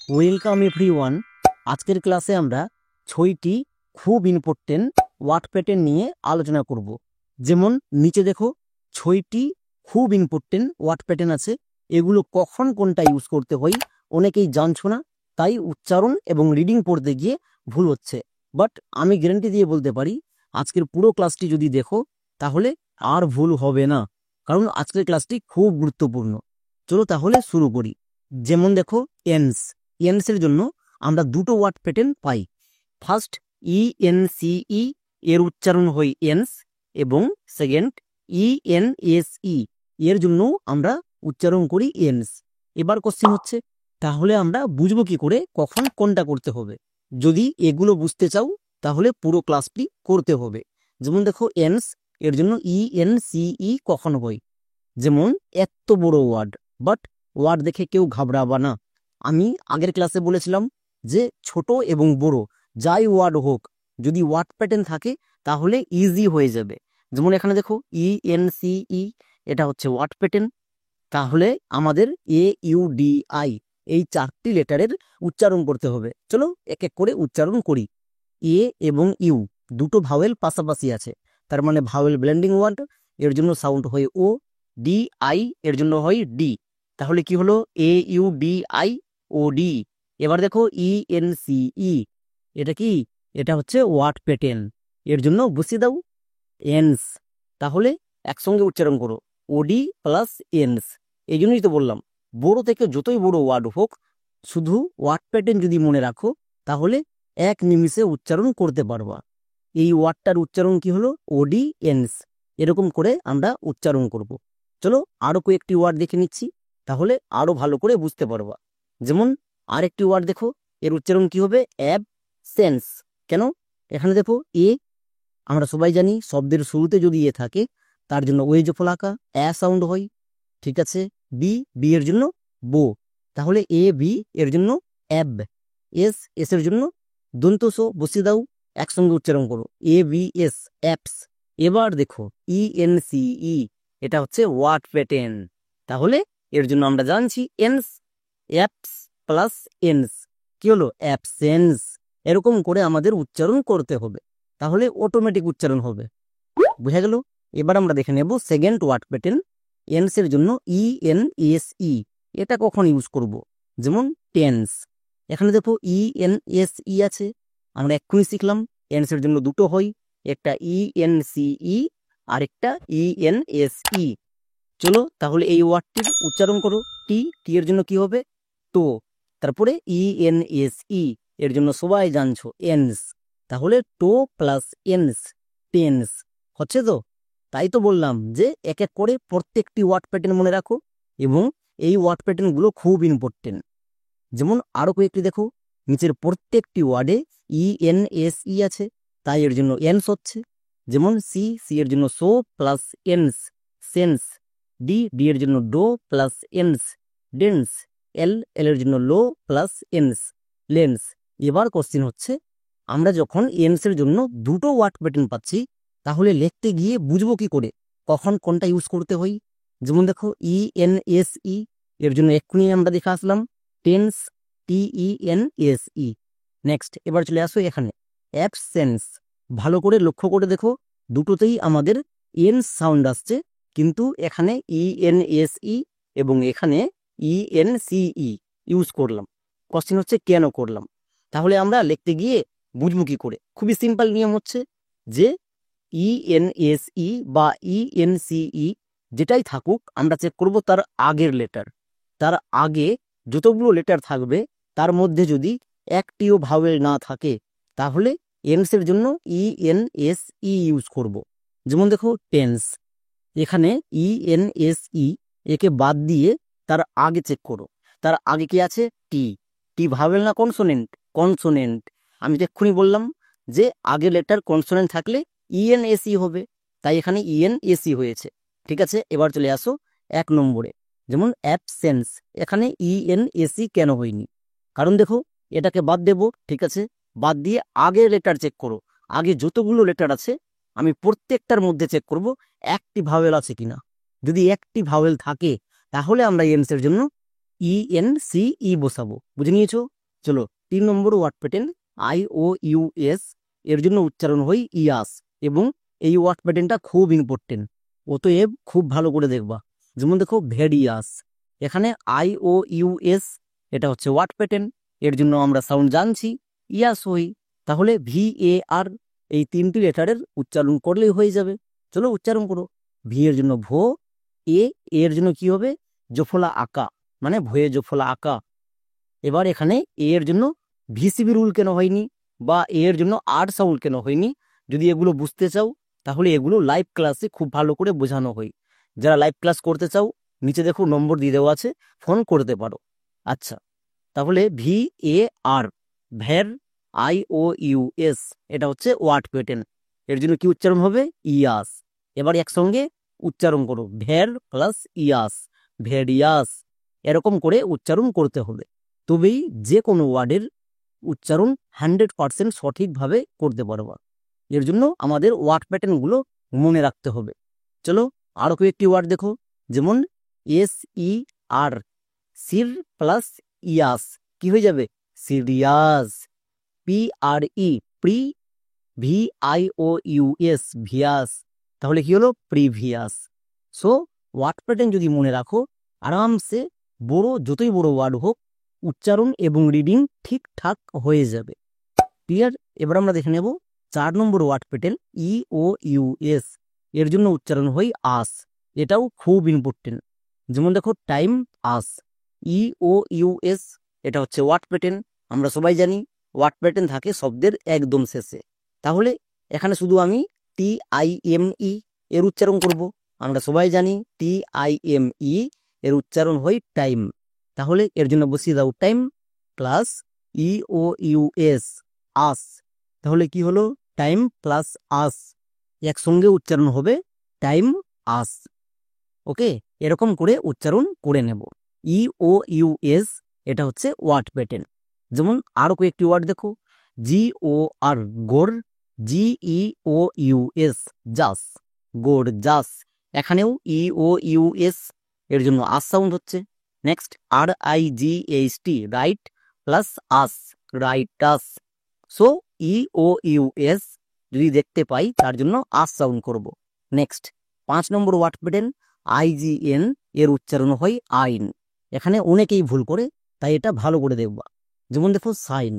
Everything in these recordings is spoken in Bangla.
Welcome everyone. আজকের ক্লাসে আমরা 6টি খুব ইম্পর্টেন্ট ওয়ার্ড প্যাটার্ন নিয়ে আলোচনা করব। যেমন নিচে দেখো 6টি খুব ইম্পর্টেন্ট ওয়ার্ড প্যাটার্ন আছে। এগুলো কখন কোনটা ইউজ করতে হয় অনেকেই জানছো না, তাই উচ্চারণ এবং রিডিং পড়তে গিয়ে ভুল হচ্ছে। বাট আমি গ্যারান্টি দিয়ে বলতে পারি আজকের পুরো ক্লাসটি যদি দেখো তাহলে আর ভুল হবে না, কারণ আজকের ক্লাসটি খুব গুরুত্বপূর্ণ। চলো তাহলে শুরু করি। যেমন দেখো এন্স, এর জন্য আমরা দুটো ওয়ার্ড প্যাটার্ন পাই। ফার্স্ট ইএনসিই এর উচ্চারণ হয় এন্স, এবং সেকেন্ড ইএনএসই এর জন্য আমরা উচ্চারণ করি এন্স। এবার কোশ্চেন হচ্ছে তাহলে আমরা বুঝবো কি করে কখন কোনটা করতে হবে? যদি এগুলো বুঝতে চাও তাহলে পুরো ক্লাসটি করতে হবে। যেমন দেখো এন্স এর জন্য ইএনসিই কখন হয়? যেমন এত বড় ওয়ার্ড, বাট ওয়ার্ড দেখে কেউ ঘাবড়াবা না। আমি আগের ক্লাসে বলেছিলাম যে ছোট এবং বড় যাই ওয়ার্ড হোক, যদি ওয়ার্ড প্যাটার্ন থাকে তাহলে ইজি হয়ে যাবে। যেমন এখানে দেখো ইএনসিই, এটা হচ্ছে ওয়ার্ড প্যাটার্ন। তাহলে আমাদের AUDI এই 4টি লেটারের উচ্চারণ করতে হবে। চলো এক এক করে উচ্চারণ করি। এ এবং ইউ দুটো ভাওয়েল পাশাপাশি আছে, তার মানে ভাওয়েল ব্লেন্ডিং ওয়ার্ড। এর জন্য সাউন্ড হয় ও। DI এর জন্য হয় ডি। তাহলে কি হলো? AUDIOD। এবার দেখো ENCE, এটা কি? এটা হচ্ছে ওয়ার্ড প্যাটার্ন। এর জন্য বসিয়ে দাও এন্স। তাহলে একসঙ্গে উচ্চারণ করো ওডি প্লাস এন্স। এই জন্যই তো বললাম বড় থেকে যতই বড় ওয়ার্ড হোক, শুধু ওয়ার্ড প্যাটার্ন যদি মনে রাখো তাহলে এক নিমিষে উচ্চারণ করতে পারবা। এই ওয়ার্ডটার উচ্চারণ কি হলো? ওডি এন্স। এরকম করে আমরা উচ্চারণ করব। চলো আরো কয়েকটি ওয়ার্ড দেখে নিচ্ছি, তাহলে আরো ভালো করে বুঝতে পারবা। যেমন আরেকটি ওয়ার্ড দেখো, এর উচ্চারণ কি হবে? অ্যাবসেন্স। কেন? এখানে দেখো এ, আমরা সবাই জানি শব্দের শুরুতে যদি এ থাকে তার জন্য ওই যে ফলাকা সাউন্ড হয়, ঠিক আছে। বি এর জন্য বো, তাহলে বি এর জন্য অ্যাব। এস এর জন্য দন্তস বসিয়ে দাও, একসঙ্গে উচ্চারণ করো ABS, অ্যাপস। এবার দেখো ENCE, এটা হচ্ছে ওয়ার্ড প্যাটার্ন। তাহলে এর জন্য আমরা জানছি এন্স, অ্যাপস প্লাস এন্স কি হলো? অ্যাবসেন্স। এরকম করে আমাদের উচ্চারণ করতে হবে, তাহলে অটোমেটিক উচ্চারণ হবে। বুঝা গেল? এবার আমরা দেখে নেব সেকেন্ড ওয়ার্ড প্যাটার্ন। এন্স এর জন্য ENSE, এটা কখন ইউজ করব? যেমন টেন্স। এখানে দেখো ENSE আছে, আমরা এক্ষুনি শিখলাম এন্স এর জন্য দুটো হয়, একটা ENCE আর একটা ENSE। চলো তাহলে এই ওয়ার্ডটির উচ্চারণ করো। টি এর জন্য কি হবে? তো। তারপরে ENSE এর জন্য সবাই জানছো এন্স, তাহলে টো প্লাস এন্স, টেন্স হচ্ছে তো। তাই তো বললাম যে এক এক করে প্রত্যেকটি ওয়ার্ড প্যাটার্ন মনে রাখো, এবং এই ওয়ার্ড প্যাটার্নগুলো খুব ইম্পর্টেন্ট। যেমন আরো কয়েকটি দেখো, নিচের প্রত্যেকটি ওয়ার্ডে ENSE আছে, তাই এর জন্য এন্স হচ্ছে। যেমন সি এর জন্য সো প্লাস এন্স, সেন্স। ডি এর জন্য ডো প্লাস এন্স, ডেন্স। এল এর জন্য লো প্লাস এন্স, লেন্স। এবার কোশ্চিন হচ্ছে আমরা যখন এন্স এর জন্য দুটো ওয়ার্ড প্যাটার্ন পাচ্ছি, তাহলে লিখতে গিয়ে বুঝবো কি করে কখন কোনটা ইউজ করতে হয়? যেমন দেখো ENSE এর জন্য এক্ষুনি আমরা দেখে আসলাম টেন্স, TENSE। নেক্সট এবার চলে আসো এখানে অ্যাবসেন্স। ভালো করে লক্ষ্য করে দেখো, দুটোতেই আমাদের এন্স সাউন্ড আসছে, কিন্তু এখানে ENSE এবং এখানে ENCE ইউজ করলাম। কোশ্চেন হচ্ছে কেন করলাম? তাহলে আমরা লিখতে গিয়ে বুঝবো কি করে? খুবই সিম্পল নিয়ম হচ্ছে যে ENSE বা ENCE যেটাই থাকুক, আমরা চেক করব তার আগের লেটার। তার আগে যতগুলো লেটার থাকবে তার মধ্যে যদি একটিও ভাওয়েল না থাকে, তাহলে এন্স এর জন্য ENSE ইউজ করব। যেমন দেখো টেন্স, এখানে ENSE একে বাদ দিয়ে তার আগে চেক করো। তার আগে কি আছে? টি ভাওয়েল না কনসোনেন্ট? কনসোনেন্ট। আমি তো এক্ষুনি বললাম যে আগে লেটার কনসোনেন্ট থাকলে ENSE হবে, তাই এখানে ENSE হয়েছে। ঠিক আছে, এবার চলে আসো 1 নম্বরে। যেমন অ্যাবসেন্স, এখানে ENSE কেন হয়নি? কারণ দেখো এটাকে বাদ দেব, ঠিক আছে। বাদ দিয়ে আগে লেটার চেক করো। আগে যতগুলো লেটার আছে আমি প্রত্যেকটার মধ্যে চেক করব একটি ভাওয়েল আছে কিনা। যদি একটি ভাওয়েল থাকে তাহলে আমরা এন্স এর জন্য ENCE বসাবো। বুঝে নিয়েছো? চলো 3 নম্বর ওয়ার্ড প্যাটার্ন IOUS, এর জন্য উচ্চারণ হয় ইয়াস, এবং এই ওয়ার্ড প্যাটার্নটা খুব ইম্পর্টেন্ট, অতএব খুব ভালো করে দেখবা। যেমন দেখো ভেরিয়াস, এখানে IOUS এটা হচ্ছে ওয়ার্ড প্যাটার্ন, এর জন্য আমরা সাউন্ড জানছি ইয়াস হই, তাহলে VAR এই 3টি লেটারের উচ্চারণ করলেই হয়ে যাবে। চলো উচ্চারণ করো। ভি এর জন্য ভো, এর জন্য কি হবে জফলা আকা, মানে ভয়ে জফলা আকা। এবার এখানে এর জন্য VCB রুল কেন হয়নি, বা এর জন্য আর সাউন্ড কেন হয়নি, যদি এগুলো বুঝতে চাও তাহলে এগুলো লাইভ ক্লাসে খুব ভালো করে বোঝানো হয়। যারা লাইভ ক্লাস করতে চাও নিচে দেখো নম্বর দিয়ে দেওয়া আছে, ফোন করতে পারো। আচ্ছা, তাহলে VAR ভের IOUS এটা হচ্ছে ওয়ার্ড প্যাটার্ন, এর জন্য কি উচ্চারণ হবে ইয়াস। এবার একসঙ্গে উচ্চারণ করো, ভের প্লাস ইয়াস, ভেরিয়াস, এরকম করে উচ্চারণ করতে হবে, তবেই যে কোনো ওয়ার্ডের উচ্চারণ 100% সঠিকভাবে করতে পারবা। এর জন্য আমাদের ওয়ার্ড প্যাটার্নগুলো মনে রাখতে হবে। চলো আরো কয়েকটি ওয়ার্ড দেখো, যেমন SER, সির প্লাস ইয়াস কি হয়ে যাবে সিরিয়াস। PRE প্রি, VIOUS ভিয়াস, তাহলে কি হলো প্রিভিয়াস। সো ওয়ার্ড প্যাটার্ন যদি মনে রাখো, আরামসে যতই বড় ওয়ার্ড হোক উচ্চারণ এবং রিডিং ঠিকঠাক হয়ে যাবে। ক্লিয়ার? এবার আমরা দেখে নেব 4 নম্বর ওয়ার্ড প্যাটার্ন EOUS, এর জন্য উচ্চারণ হয় আস, এটাও খুব ইম্পর্টেন্ট। যেমন দেখো টাইম আস, EOUS এটা হচ্ছে ওয়ার্ড প্যাটার্ন, আমরা সবাই জানি ওয়ার্ড প্যাটার্ন থাকে শব্দের একদম শেষে, তাহলে এখানে শুধু আমি TIME এর উচ্চারণ করব। আমরা সবাই জানি TIME এর উচ্চারণ হয় টাইম, তাহলে এর জন্য বসিয়ে দাও টাইম প্লাস EOUS আস, তাহলে কি হলো টাইম প্লাস আস, একসঙ্গে উচ্চারণ হবে টাইম আস। ওকে, এরকম করে উচ্চারণ করে নেব। EOUS এটা হচ্ছে ওয়ার্ড প্যাটার্ন। যেমন আরো কয়েকটি ওয়ার্ড দেখো, GOR গোর, GEOUS জাস, গোর জাস, এখানেও EOUS এর জন্য আস সাউন্ড হচ্ছে। নেক্সট RIGHT রাইট প্লাস আস, রাইটাস। সো EOUS যদি দেখতে পাই তার জন্য আস সাউন্ড করব। নেক্সট 5 নম্বর ওয়ার্ড প্যাটার্ন IGN, এর উচ্চারণ হয় আইন, এখানে অনেকেই ভুল করে, তাই এটা ভালো করে দেখবা। যেমন দেখো সাইন,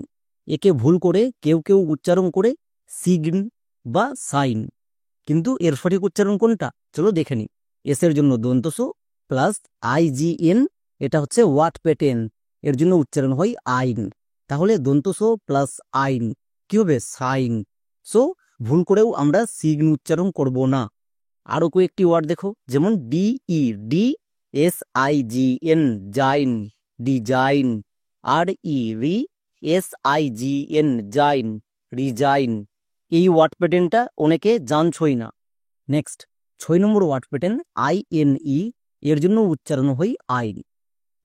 একে ভুল করে কেউ কেউ উচ্চারণ করে সিগন বা সাইন, কিন্তু এর সঠিক উচ্চারণ কোনটা চলো দেখে নি। এস এর জন্য দন্তস প্লাস IGN, এটা হচ্ছে ওয়ার্ড প্যাটার্ন, এর জন্য উচ্চারণ হয় আইন, তাহলে দন্তস প্লাস আইন কি হবে সাইন। সো ভুল করেও আমরা সিগন উচ্চারণ করব না। আরো কয়েকটি ওয়ার্ড দেখো, যেমন DESIGN Zain, design, RESIGN Zain, resign. এই ওয়ার্ড প্যাটার্নটা অনেকে জানছই না। নেক্সট 6 নম্বর ওয়ার্ড প্যাটার্ন INE, এর জন্য উচ্চারণ হয় আইন।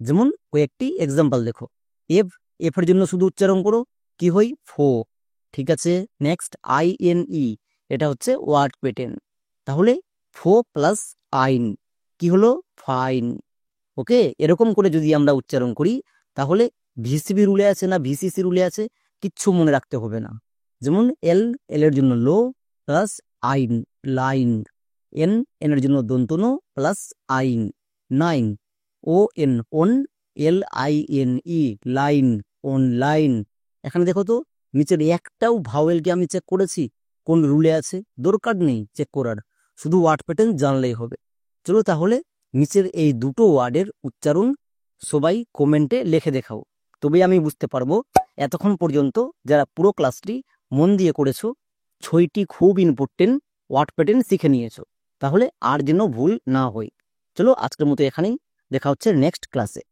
যেমন কয়েকটি এক্সাম্পল দেখো, এফ এর জন্য শুধু উচ্চারণ করো কি হয় ফো, ঠিক আছে। নেক্সট INE, এটা হচ্ছে ওয়ার্ড প্যাটার্ন, তাহলে ফো প্লাস আইন কি হলো ফাইন। ওকে, এরকম করে যদি আমরা উচ্চারণ করি তাহলে VCB রুলে আছে না VCC রুলে আছে কিচ্ছু মনে রাখতে হবে না। যেমন এল এর জন্য লো প্লাস আইন, লাইন। এন এর জন্য দন্তনো প্লাস আইন, nine. ON on, LINE line, online. এখানে দেখো তো নিচের একটাও ভাওয়েলকে আমি চেক করেছি কোন রুলে আছে, দরকার নেই চেক করার, শুধু ওয়ার্ড প্যাটার্ন জানলেই হবে। চলো তাহলে নিচের এই দুটো ওয়ার্ডের উচ্চারণ সবাই কমেন্টে লিখে দেখাও, তবেই আমি বুঝতে পারবো এতক্ষণ পর্যন্ত যারা পুরো ক্লাসটি মন দিয়ে করেছো 6টি খুব ইম্পর্টেন্ট ওয়ার্ড প্যাটার্ন শিখে নিয়েছো, তাহলে আর যেন ভুল না হয়। চলো আজকের মতো এখানেই, দেখা হচ্ছে নেক্সট ক্লাসে।